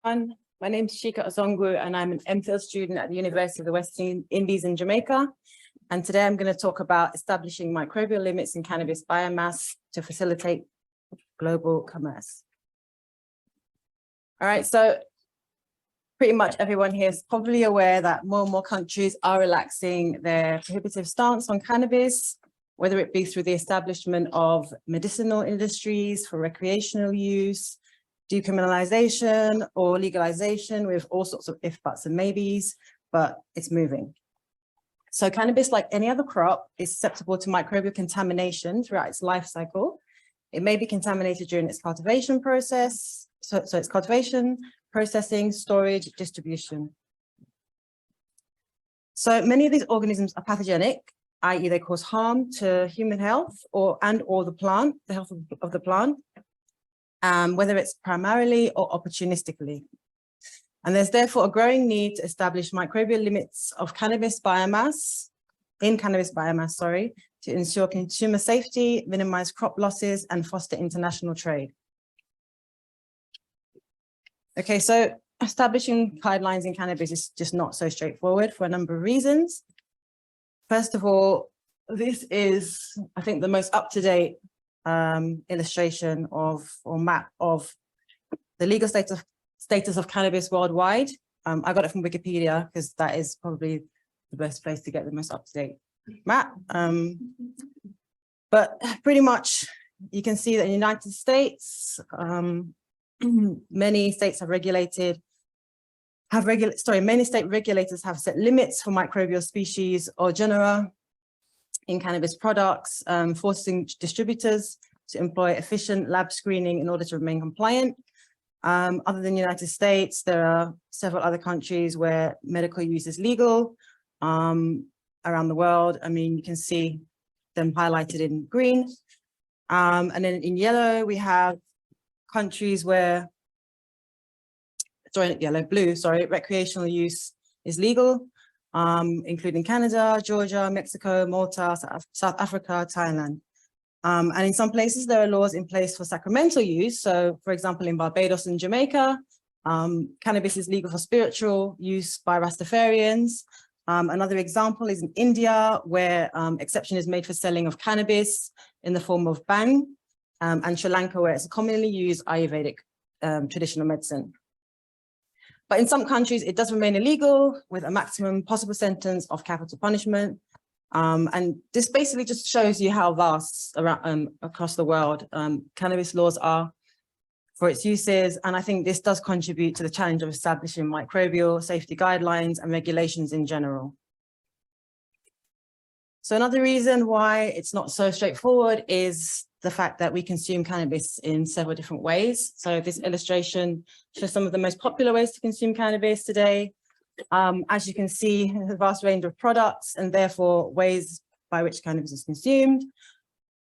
My name is Chika Ozongwu, and I'm an MPhil student at the University of the West Indies in Jamaica. And today I'm going to talk about establishing microbial limits in cannabis biomass to facilitate global commerce. All right, so pretty much everyone here is probably aware that more and more countries are relaxing their prohibitive stance on cannabis, whether it be through the establishment of medicinal industries for recreational use, decriminalization or legalization, with all sorts of if, buts, and maybes, but it's moving. So cannabis, like any other crop, is susceptible to microbial contamination throughout its life cycle. It may be contaminated during its cultivation process, so it's cultivation, processing, storage, distribution. So many of these organisms are pathogenic, i.e. they cause harm to human health or the plant, the health of the plant, whether it's primarily or opportunistically. And there's therefore a growing need to establish microbial limits of cannabis biomass, to ensure consumer safety, minimize crop losses, and foster international trade. Okay, so establishing guidelines in cannabis is just not so straightforward for a number of reasons. First of all, this is, I think, the most up-to-date illustration or map of the legal status of cannabis worldwide. I got it from Wikipedia because that is probably the best place to get the most up-to-date map. But pretty much you can see that in the United States, many states have many state regulators have set limits for microbial species or genera in cannabis products, forcing distributors to employ efficient lab screening in order to remain compliant. Other than the United States, there are several other countries where medical use is legal around the world. I mean, you can see them highlighted in green. And then in yellow, we have countries where, recreational use is legal, including Canada, Georgia, Mexico, Malta, South Africa, Thailand. And in some places, there are laws in place for sacramental use. So, for example, in Barbados and Jamaica, cannabis is legal for spiritual use by Rastafarians. Another example is in India, where exception is made for selling of cannabis in the form of bhang, and Sri Lanka, where it's a commonly used Ayurvedic traditional medicine. But in some countries, it does remain illegal with a maximum possible sentence of capital punishment. And this basically just shows you how vast around, across the world cannabis laws are for its uses. And I think this does contribute to the challenge of establishing microbial safety guidelines and regulations in general. So another reason why it's not so straightforward is the fact that we consume cannabis in several different ways. So this illustration shows some of the most popular ways to consume cannabis today. As you can see, a vast range of products and therefore ways by which cannabis is consumed.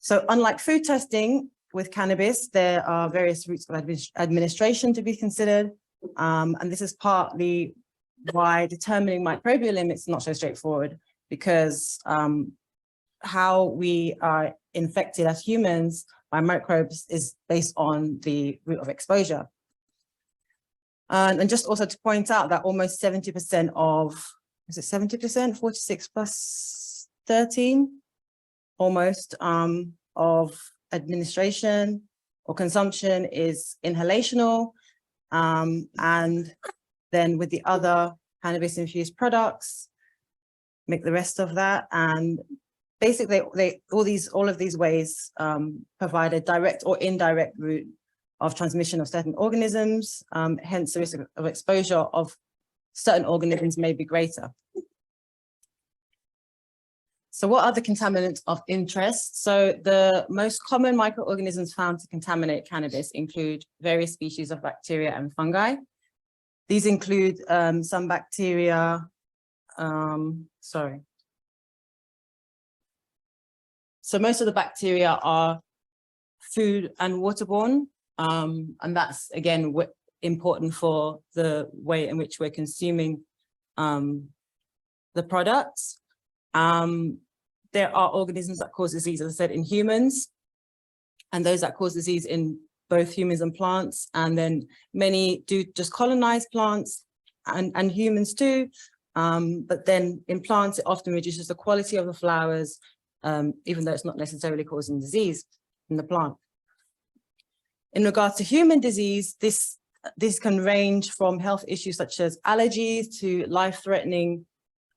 So unlike food testing with cannabis, there are various routes of administration to be considered. And this is partly why determining microbial limits is not so straightforward, because how we are infected as humans by microbes is based on the route of exposure. And just also to point out that almost 70% of, is it 70%, 46 plus 13, almost, of administration or consumption is inhalational. And then with the other cannabis infused products, make the rest of that. And basically all of these ways provide a direct or indirect route of transmission of certain organisms, hence the risk of exposure of certain organisms may be greater. So what are the contaminants of interest? So the most common microorganisms found to contaminate cannabis include various species of bacteria and fungi. These include some bacteria, So most of the bacteria are food and waterborne. And that's, again, important for the way in which we're consuming the products. There are organisms that cause disease, as I said, in humans, and those that cause disease in both humans and plants, and then many do just colonize plants and humans too. But then in plants, it often reduces the quality of the flowers, even though it's not necessarily causing disease in the plant. In regards to human disease, this can range from health issues such as allergies to life-threatening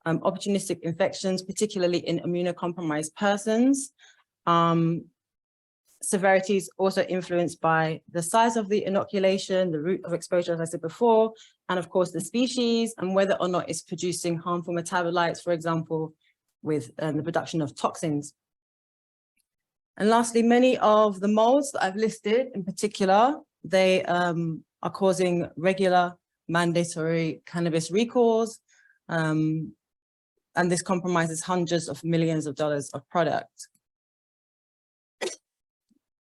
opportunistic infections, particularly in immunocompromised persons. Severity is also influenced by the size of the inoculation, the route of exposure, as I said before, and of course the species and whether or not it's producing harmful metabolites, for example, with the production of toxins. And lastly, many of the molds that I've listed in particular, they are causing regular mandatory cannabis recalls, and this compromises hundreds of millions of dollars of product.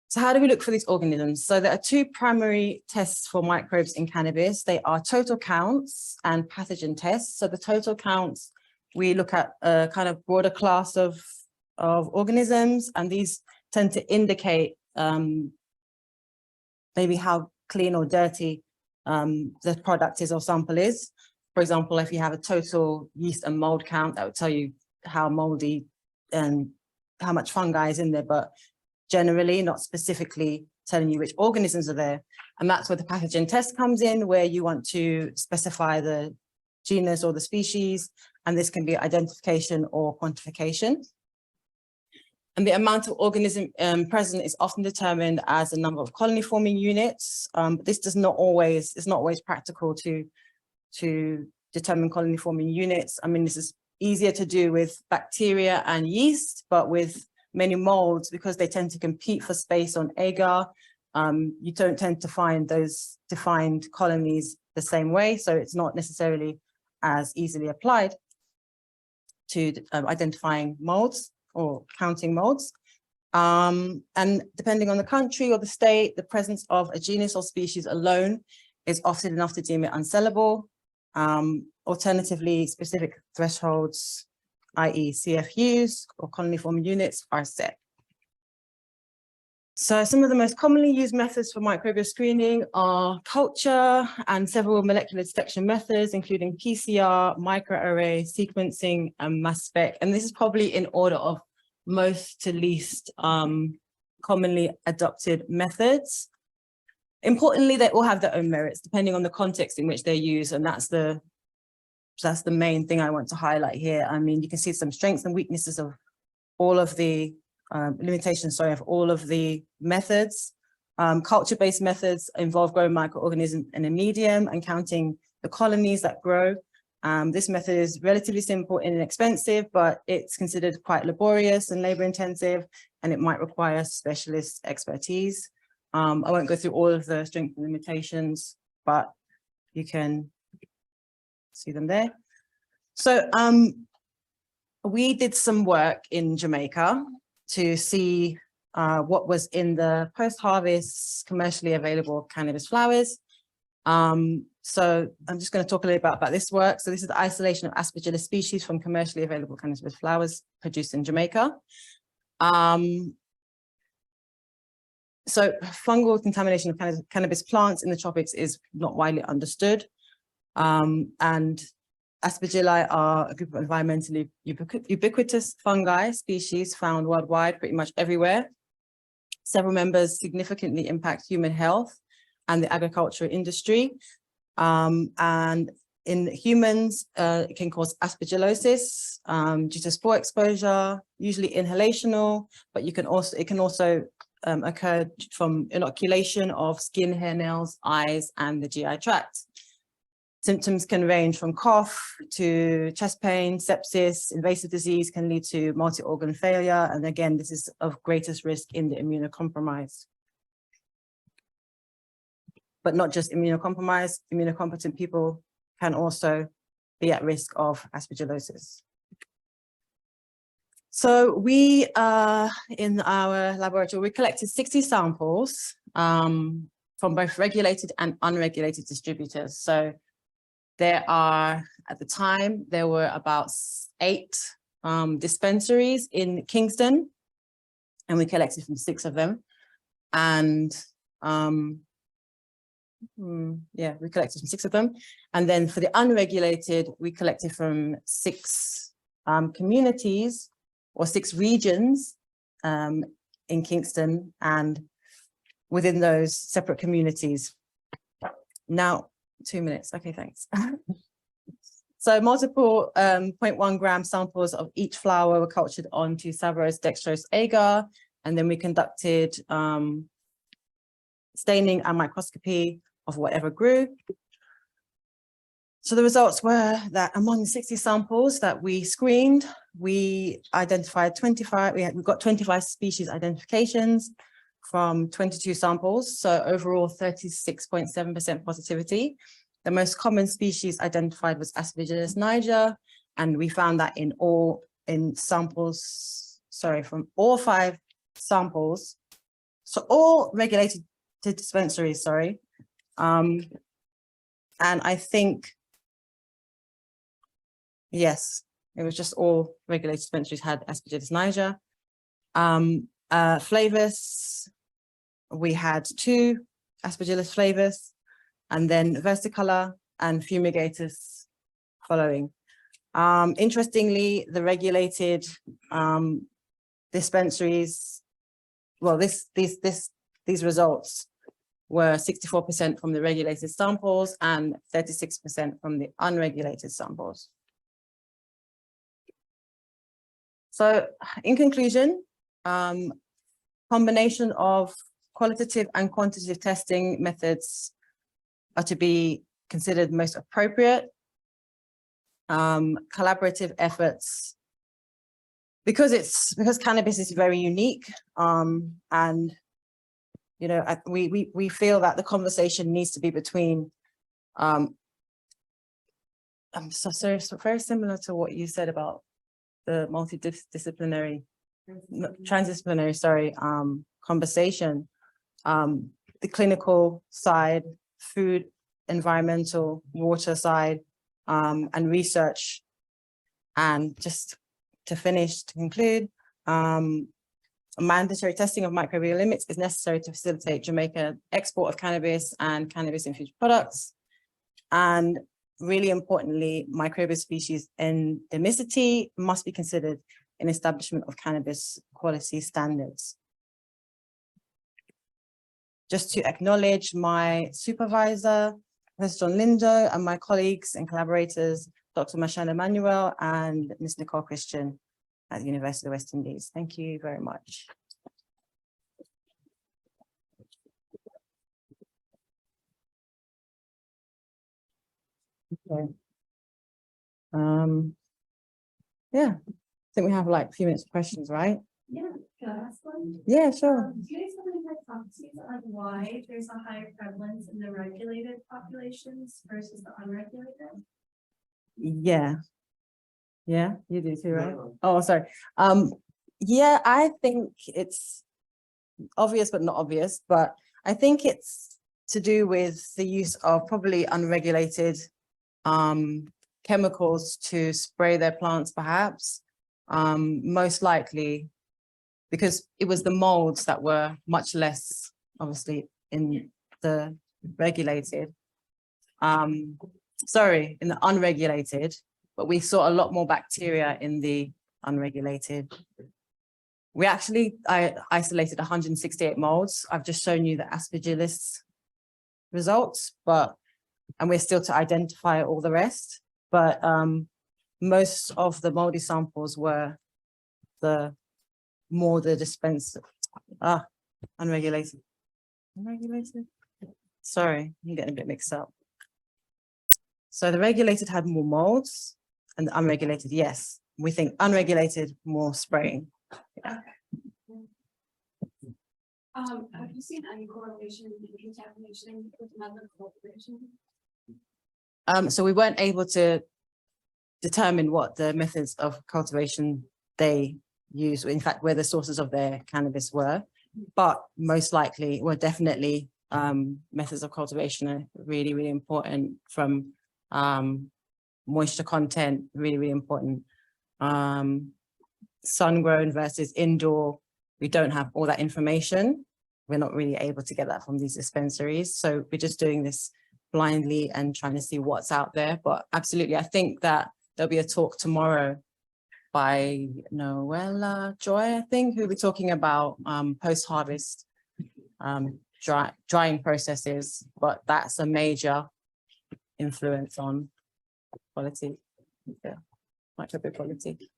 So how do we look for these organisms? So there are two primary tests for microbes in cannabis. They are total counts and pathogen tests. So the total counts, we look at a kind of broader class of organisms, and these tend to indicate maybe how clean or dirty the product is or sample is. For example, if you have a total yeast and mold count, that would tell you how moldy and how much fungi is in there, but generally not specifically telling you which organisms are there. And that's where the pathogen test comes in, where you want to specify the genus or the species, and this can be identification or quantification. And the amount of organism present is often determined as the number of colony forming units. But this is not always practical to determine colony forming units. I mean, this is easier to do with bacteria and yeast, but with many molds, because they tend to compete for space on agar, you don't tend to find those defined colonies the same way. So it's not necessarily as easily applied to identifying molds or counting molds. And depending on the country or the state, the presence of a genus or species alone is often enough to deem it unsellable. Alternatively, specific thresholds, i.e. CFUs or colony forming units, are set. So some of the most commonly used methods for microbial screening are culture and several molecular detection methods, including PCR, microarray, sequencing, and mass spec. And this is probably in order of most to least commonly adopted methods. Importantly, they all have their own merits, depending on the context in which they're used, and that's the main thing I want to highlight here. I mean, you can see some strengths and weaknesses of all of the limitations, of all of the methods. Culture-based methods involve growing microorganisms in a medium and counting the colonies that grow. This method is relatively simple and inexpensive, but it's considered quite laborious and labor-intensive, and it might require specialist expertise. I won't go through all of the strengths and limitations, but you can see them there. So we did some work in Jamaica to see what was in the post-harvest commercially available cannabis flowers. So I'm just going to talk a little bit about this work. So this is the isolation of Aspergillus species from commercially available cannabis flowers produced in Jamaica. So fungal contamination of cannabis plants in the tropics is not widely understood. And Aspergilli are a group of environmentally ubiquitous fungi species found worldwide, pretty much everywhere. Several members significantly impact human health and the agricultural industry. And in humans, it can cause aspergillosis due to spore exposure, usually inhalational, but it can also occur from inoculation of skin, hair, nails, eyes, and the GI tract. Symptoms can range from cough to chest pain, sepsis, invasive disease can lead to multi-organ failure. And again, this is of greatest risk in the immunocompromised. But not just immunocompromised, immunocompetent people can also be at risk of aspergillosis. So we, in our laboratory, we collected 60 samples from both regulated and unregulated distributors. So there are, at the time, there were about 8 dispensaries in Kingston, and we collected from 6 of them. And Yeah, we collected from 6 of them. And then for the unregulated, we collected from 6 communities or 6 regions in Kingston and within those separate communities. Now, 2 minutes. Okay, thanks. So multiple 0.1 gram samples of each flower were cultured onto Savarose dextrose agar, and then we conducted staining and microscopy of whatever grew. So the results were that among the 60 samples that we screened, we identified 25, we got 25 species identifications from 22 samples. So overall 36.7% positivity. The most common species identified was Aspergillus niger, and we found that in samples, sorry, from all 5 samples. So all regulated dispensaries, sorry. And I think, yes, it was just all regulated dispensaries had Aspergillus niger. Flavus, we had 2 Aspergillus flavus, and then versicolor and fumigatus following. Interestingly, the regulated dispensaries, well, these results were 64% from the regulated samples and 36% from the unregulated samples. So in conclusion, combination of qualitative and quantitative testing methods are to be considered most appropriate. Collaborative efforts, because cannabis is very unique, and you know, we feel that the conversation needs to be between so very similar to what you said about the multidisciplinary, transdisciplinary, sorry, conversation, the clinical side, food, environmental, water side, and research. And just to conclude, mandatory testing of microbial limits is necessary to facilitate Jamaica export of cannabis and cannabis-infused products. And really importantly, microbial species endemicity must be considered in establishment of cannabis quality standards. Just to acknowledge my supervisor, Professor John Lindo, and my colleagues and collaborators, Dr. Machel Emanuel and Ms. Nicole Christian at the University of the West Indies. Thank you very much. Okay. Yeah, I think we have like a few minutes of questions, right? Yeah, can I ask one? Yeah, sure. Do you guys have any hypotheses on why there's a higher prevalence in the regulated populations versus the unregulated? Yeah. Yeah, you do too, right? Oh, sorry. Yeah, I think it's obvious, but not obvious, but I think it's to do with the use of probably unregulated chemicals to spray their plants, perhaps, most likely, because it was the molds that were much less, obviously, in the regulated, in the unregulated, but we saw a lot more bacteria in the unregulated. We actually, I isolated 168 molds. I've just shown you the Aspergillus results, and we're still to identify all the rest, but most of the moldy samples were more the unregulated. Unregulated? Sorry, I'm getting a bit mixed up. So the regulated had more molds and the unregulated, yes. We think unregulated, more spraying. Yeah. Have you seen any correlation between contamination with method of cultivation? So we weren't able to determine what the methods of cultivation they use, in fact, where the sources of their cannabis were, but most likely, well, definitely methods of cultivation are really, really important, from moisture content, really, really important. Sun grown versus indoor, we don't have all that information. we're not really able to get that from these dispensaries. So we're just doing this blindly and trying to see what's out there. But absolutely, I think that there'll be a talk tomorrow by Noella Joy, I think, who'll be talking about post-harvest drying processes, but that's a major influence on quality, microbial quality.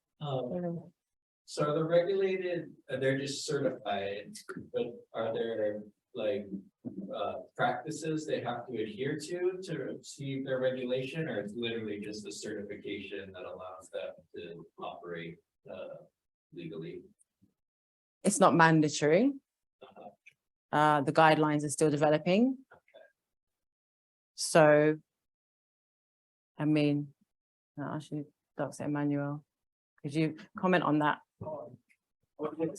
So are the regulated, they're just certified, but are there like practices they have to adhere to receive their regulation, or it's literally just a certification that allows them to operate legally? It's not mandatory. The guidelines are still developing. So, I mean, actually, Dr. Emanuel, could you comment on that? Okay,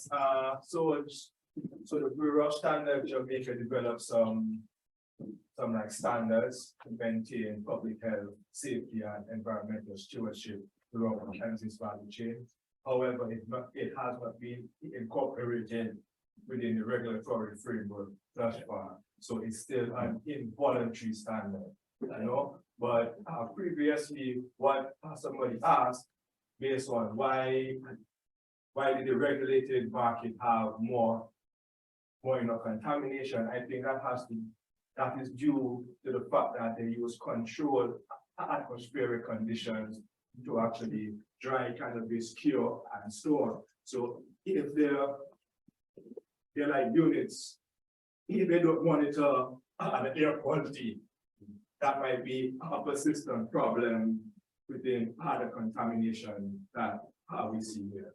so the Bureau of Standards Jamaica developed some like standards to maintain public health, safety, and environmental stewardship throughout the cannabis value chain. However, it has not been incorporated within the regulatory framework thus far. So it's still an involuntary standard, But previously, what somebody asked, based on why did the regulated market have more contamination? I think that is due to the fact that they use controlled atmospheric conditions to actually dry cannabis, cure, and store. So if they're like units, if they don't monitor the air quality, that might be a persistent problem within other contamination that we see here.